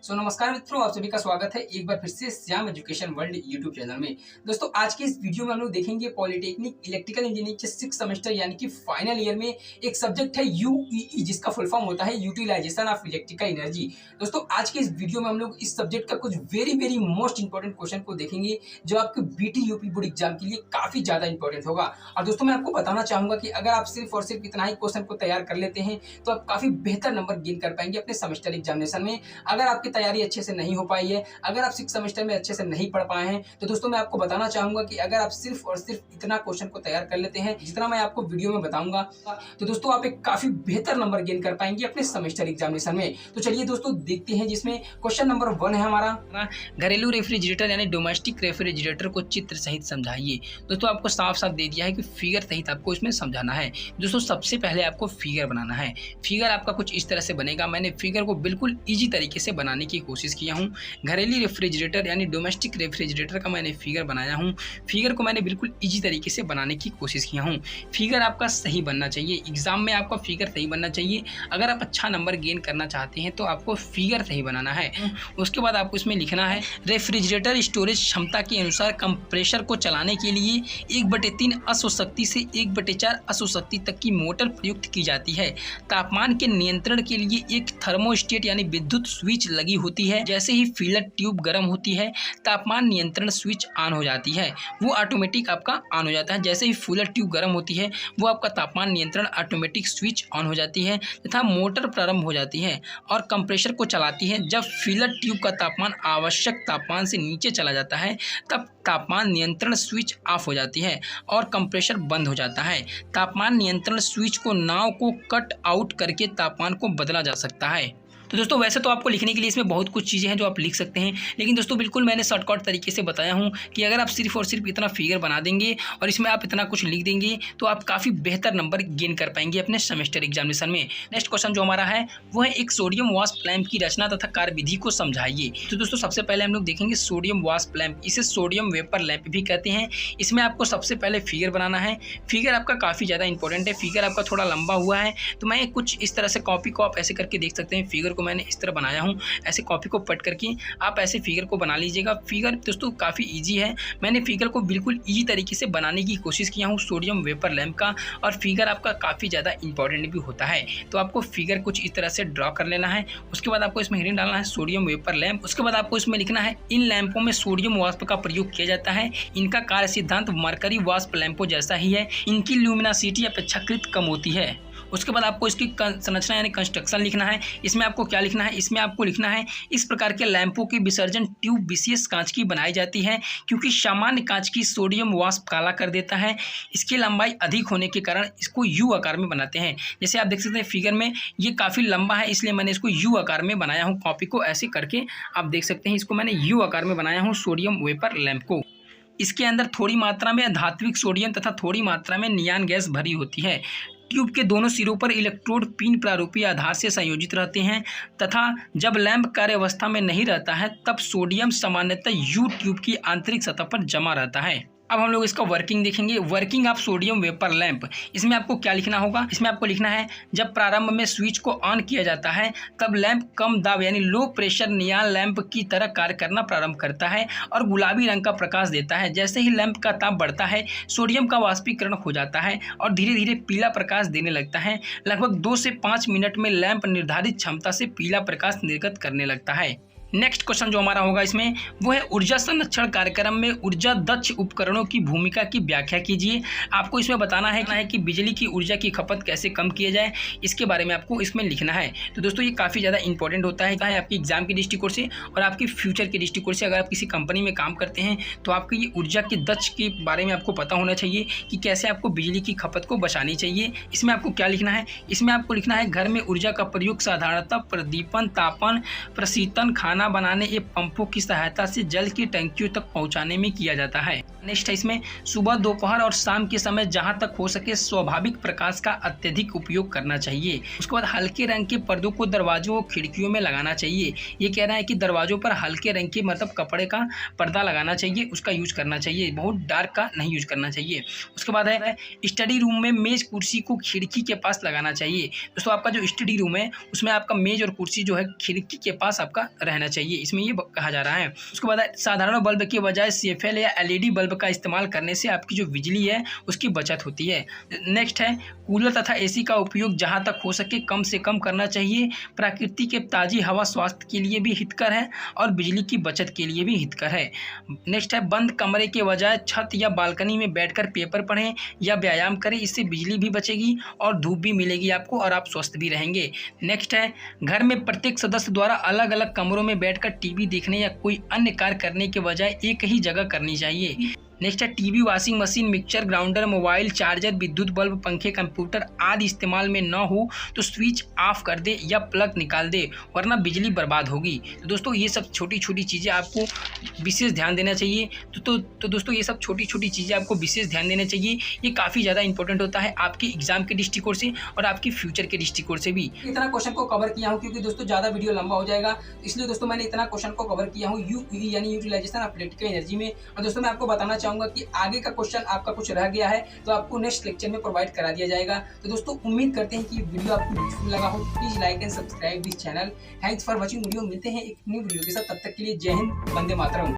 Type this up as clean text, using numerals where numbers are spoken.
सो नमस्कार मित्रों, आप सभी का स्वागत है एक बार फिर से Shyam education world YouTube channel में। दोस्तों आज की इस वीडियो में हम लोग देखेंगे पॉलिटेक्निक इलेक्ट्रिकल इंजीनियरिंग के 6 सेमेस्टर यानी कि फाइनल ईयर में एक सब्जेक्ट है यूईई, जिसका फुल फॉर्म होता है यूटिलाइजेशन ऑफ इलेक्ट्रिकल एनर्जी। दोस्तों आज के इस वीडियो में हम लोग इस सब्जेक्ट का कुछ वेरी मोस्ट इंपॉर्टेंट क्वेश्चन को देखेंगे जो आपके बीटी यूपी बोर्ड एग्जाम के लिए काफी ज्यादा इंपॉर्टेंट होगा। और दोस्तों मैं आपको बताना चाहूंगा कि अगर आप सिर्फ और सिर्फ इतना ही क्वेश्चन को तैयार कर लेते हैं तो आप काफी बेहतर नंबर गेन कर पाएंगे अपने सेमेस्टर एग्जामिनेशन में। अगर आपकी तैयारी अच्छे से नहीं हो पाई है, अगर आप 6 सेमेस्टर में अच्छे से नहीं पढ़ पाए हैं, तो दोस्तों मैं आपको बताना चाहूंगा कि अगर आप सिर्फ और सिर्फ इतना क्वेश्चन को तैयार कर लेते हैं जितना मैं आपको वीडियो में बताऊंगा, तो दोस्तों आप एक काफी बेहतर नंबर गेन कर पाएंगे अपने सेमेस्टर एग्जामिनेशन में। तो चलिए दोस्तों देखते हैं, जिसमें क्वेश्चन नंबर 1 है हमारा, घरेलू रेफ्रिजरेटर यानी डोमेस्टिक रेफ्रिजरेटर को चित्र सहित समझाइए। दोस्तों आपको साफ साफ दे दिया है कि फिगर सहित आपको इसमें समझाना है। दोस्तों सबसे पहले आपको फिगर बनाना है। फिगर आपका कुछ इस तरह से बनेगा। मैंने फिगर को बिल्कुल इजी तरीके से बनाने की कोशिश किया हूँ। घरेलू रेफ्रिजरेटर यानी डोमेस्टिक रेफ्रिजरेटर का मैंने फिगर बनाया हूँ। फिगर को मैंने बिल्कुल इजी तरीके से बनाने की कोशिश किया हूँ। फिगर आपका सही बनना चाहिए, एग्जाम में आपका फिगर सही बनना चाहिए। अगर आप अच्छा नंबर गेन करना चाहते हैं तो आपको फिगर सही बनाना है। उसके बाद आपको इसमें लिखना है, रेफ्रिजरेटर स्टोरेज क्षमता के अनुसार कंप्रेसर को चलाने के लिए 1/3 अश्वशक्ति से 1/4 अश्वशक्ति तक की मोटर प्रयुक्त की जाती है। तापमान के नियंत्रण के लिए एक थर्मोस्टेट यानी विद्युत स्विच लगी होती है। जैसे ही फिलर ट्यूब गर्म होती है, तापमान नियंत्रण स्विच ऑन हो जाती है, वो ऑटोमेटिक आपका ऑन हो जाता है। जैसे ही फिलर ट्यूब गर्म होती है, वो आपका तापमान नियंत्रण ऑटोमेटिक स्विच ऑन हो जाती है तथा मोटर प्रारंभ हो जाती है और कंप्रेसर को चलाती है। जब फिलर ट्यूब का तापमान आवश्यक तापमान से नीचे चला जाता है, तब तापमान नियंत्रण स्विच ऑफ हो जाती है और कंप्रेसर बंद हो जाता है। तापमान नियंत्रण स्विच को नाव को कट आउट करके तापमान को बदला जा सकता है। तो दोस्तों वैसे तो आपको लिखने के लिए इसमें बहुत कुछ चीज़ें हैं जो आप लिख सकते हैं, लेकिन दोस्तों बिल्कुल मैंने शॉर्टकट तरीके से बताया हूं कि अगर आप सिर्फ और सिर्फ इतना फिगर बना देंगे और इसमें आप इतना कुछ लिख देंगे तो आप काफ़ी बेहतर नंबर गेन कर पाएंगे अपने सेमेस्टर एग्जामिनेशन में। नेक्स्ट क्वेश्चन जो हमारा है वो है, एक सोडियम वाष्प लैंप की रचना तथा कार्यविधि को समझाइए। तो दोस्तों सबसे पहले हम लोग देखेंगे सोडियम वाष्प लैंप। इसे सोडियम वेपर लैंप भी कहते हैं। इसमें आपको सबसे पहले फिगर बनाना है। फिगर आपका काफ़ी ज़्यादा इंपॉर्टेंट है। फिगर आपका थोड़ा लंबा हुआ है तो मैं कुछ इस तरह से कॉपी को आप ऐसे करके देख सकते हैं। फिगर को मैंने इस तरह बनाया हूं, ऐसे कॉपी को पट करके आप ऐसे फिगर को बना लीजिएगा। फिगर दोस्तों काफ़ी इजी है। मैंने फिगर को बिल्कुल इजी तरीके से बनाने की कोशिश किया हूं सोडियम वेपर लैंप का, और फिगर आपका काफ़ी ज़्यादा इंपॉर्टेंट भी होता है। तो आपको फिगर कुछ इस तरह से ड्रॉ कर लेना है। उसके बाद आपको इसमें हेडिंग डालना है सोडियम वेपर लैंप। उसके बाद आपको इसमें लिखना है, इन लैंपों में सोडियम वाष्प का प्रयोग किया जाता है। इनका कार्य सिद्धांत मरकरी वाष्प लैंपों जैसा ही है। इनकी ल्यूमिनोसिटी अपेक्षाकृत कम होती है। उसके बाद आपको इसकी संरचना यानी कंस्ट्रक्शन लिखना है। इसमें आपको क्या लिखना है, इसमें आपको लिखना है, इस प्रकार के लैंपों की विसर्जन ट्यूब विशेष कांच की बनाई जाती है, क्योंकि सामान्य कांच की सोडियम वाष्प काला कर देता है। इसकी लंबाई अधिक होने के कारण इसको यू आकार में बनाते हैं। जैसे आप देख सकते हैं फिगर में ये काफ़ी लंबा है, इसलिए मैंने इसको यू आकार में बनाया हूँ। कॉपी को ऐसे करके आप देख सकते हैं, इसको मैंने यू आकार में बनाया हूँ सोडियम वेपर लैंप को। इसके अंदर थोड़ी मात्रा में धात्विक सोडियम तथा थोड़ी मात्रा में नियान गैस भरी होती है। ट्यूब के दोनों सिरों पर इलेक्ट्रोड पिन प्रारूपी आधार से संयोजित रहते हैं तथा जब लैंप कार्यावस्था में नहीं रहता है तब सोडियम सामान्यतः यू ट्यूब की आंतरिक सतह पर जमा रहता है। अब हम लोग इसका वर्किंग देखेंगे। Working of sodium vapour lamp. इसमें आपको क्या लिखना होगा, इसमें आपको लिखना है, जब प्रारंभ में स्विच को ऑन किया जाता है तब लैंप कम दाब यानी लो प्रेशर नियान लैंप की तरह कार्य करना प्रारंभ करता है और गुलाबी रंग का प्रकाश देता है। जैसे ही लैंप का ताप बढ़ता है, सोडियम का वाष्पीकरण हो जाता है और धीरे धीरे पीला प्रकाश देने लगता है। लगभग 2 से 5 मिनट में लैंप निर्धारित क्षमता से पीला प्रकाश निर्गत करने लगता है। नेक्स्ट क्वेश्चन जो हमारा होगा इसमें वो है, ऊर्जा संरक्षण कार्यक्रम में ऊर्जा दक्ष उपकरणों की भूमिका की व्याख्या कीजिए। आपको इसमें बताना है कि बिजली की ऊर्जा की खपत कैसे कम किया जाए, इसके बारे में आपको इसमें लिखना है। तो दोस्तों ये काफ़ी ज़्यादा इंपॉर्टेंट होता है आपकी एग्जाम के दृष्टिकोण से और आपकी फ्यूचर के दृष्टिकोण से। अगर आप किसी कंपनी में काम करते हैं तो आपको ये ऊर्जा की दक्ष के बारे में आपको पता होना चाहिए कि कैसे आपको बिजली की खपत को बचानी चाहिए। इसमें आपको क्या लिखना है, इसमें आपको लिखना है, घर में ऊर्जा का प्रयोग साधारणतः प्रदीपन, तापन, प्रशीतन, खाना बनाने एवं पंपों की सहायता से जल की टंकियों तक पहुंचाने में किया जाता है। नेक्स्ट है इसमें सुबह, दोपहर और शाम के समय जहां तक हो सके स्वाभाविक प्रकाश का अत्यधिक उपयोग करना चाहिए। उसके बाद हल्के रंग के पर्दों को दरवाजों और खिड़कियों में लगाना चाहिए। ये कह रहा है कि दरवाजों पर हल्के रंग के मतलब कपड़े का पर्दा लगाना चाहिए, उसका यूज करना चाहिए, बहुत डार्क का नहीं यूज करना चाहिए। उसके बाद है स्टडी रूम में मेज कुर्सी को खिड़की के पास लगाना चाहिए। दोस्तों आपका जो स्टडी रूम है उसमें आपका मेज और कुर्सी जो है खिड़की के पास आपका रहना चाहिए, इसमें ये कहा जा रहा है। उसके बाद साधारण बल्ब के बजाय CFL या LED बल्ब का इस्तेमाल करने से आपकी जो बिजली है उसकी बचत होती है। नेक्स्ट है कूलर तथा AC का उपयोग जहां तक हो सके कम से कम करना चाहिए। प्रकृति के ताज़ी हवा स्वास्थ्य के लिए भी हितकर है और बिजली की बचत के लिए भी हितकर है। नेक्स्ट है बंद कमरे के बजाय छत या बालकनी में बैठकर पेपर पढ़ें या व्यायाम करें, इससे बिजली भी बचेगी और धूप भी मिलेगी आपको और आप स्वस्थ भी रहेंगे। नेक्स्ट है घर में प्रत्येक सदस्य द्वारा अलग अलग कमरों में बैठकर TV देखने या कोई अन्य कार्य करने के बजाय एक ही जगह करनी चाहिए। नेक्स्ट है TV, washing machine, mixer grounder, mobile charger, विद्युत बल्ब, पंखे, कंप्यूटर आदि इस्तेमाल में न हो तो स्विच ऑफ कर दे या प्लग निकाल दे, वरना बिजली बर्बाद होगी। तो दोस्तों ये सब छोटी छोटी चीज़ें आपको विशेष ध्यान देना चाहिए। तो दोस्तों ये सब छोटी छोटी चीज़ें आपको विशेष ध्यान देना चाहिए। ये काफ़ी ज़्यादा इंपॉर्टेंट होता है आपके एग्जाम के दृष्टिकोण से और आपके फ्यूचर के दृष्टिकोण से भी। इतना क्वेश्चन को कवर किया हूँ क्योंकि दोस्तों ज़्यादा वीडियो लंबा हो जाएगा, इसलिए दोस्तों मैंने इतना क्वेश्चन को कवर किया हूँ UEE यानी यूटिलाइजेशन ऑफ इलेक्ट्रिकल एनर्जी में। और दोस्तों मैं आपको बताना चाहूँगा कि आगे का क्वेश्चन आपका कुछ रह गया है तो आपको नेक्स्ट लेक्चर में प्रोवाइड करा दिया जाएगा। तो दोस्तों उम्मीद करते हैं कि वीडियो आपको यूजफुल लगा हो। Please like and subscribe this channel. Thanks for watching video. मिलते हैं एक न्यू वीडियो के साथ, तब तक के लिए जय हिंद, वंदे मातरम।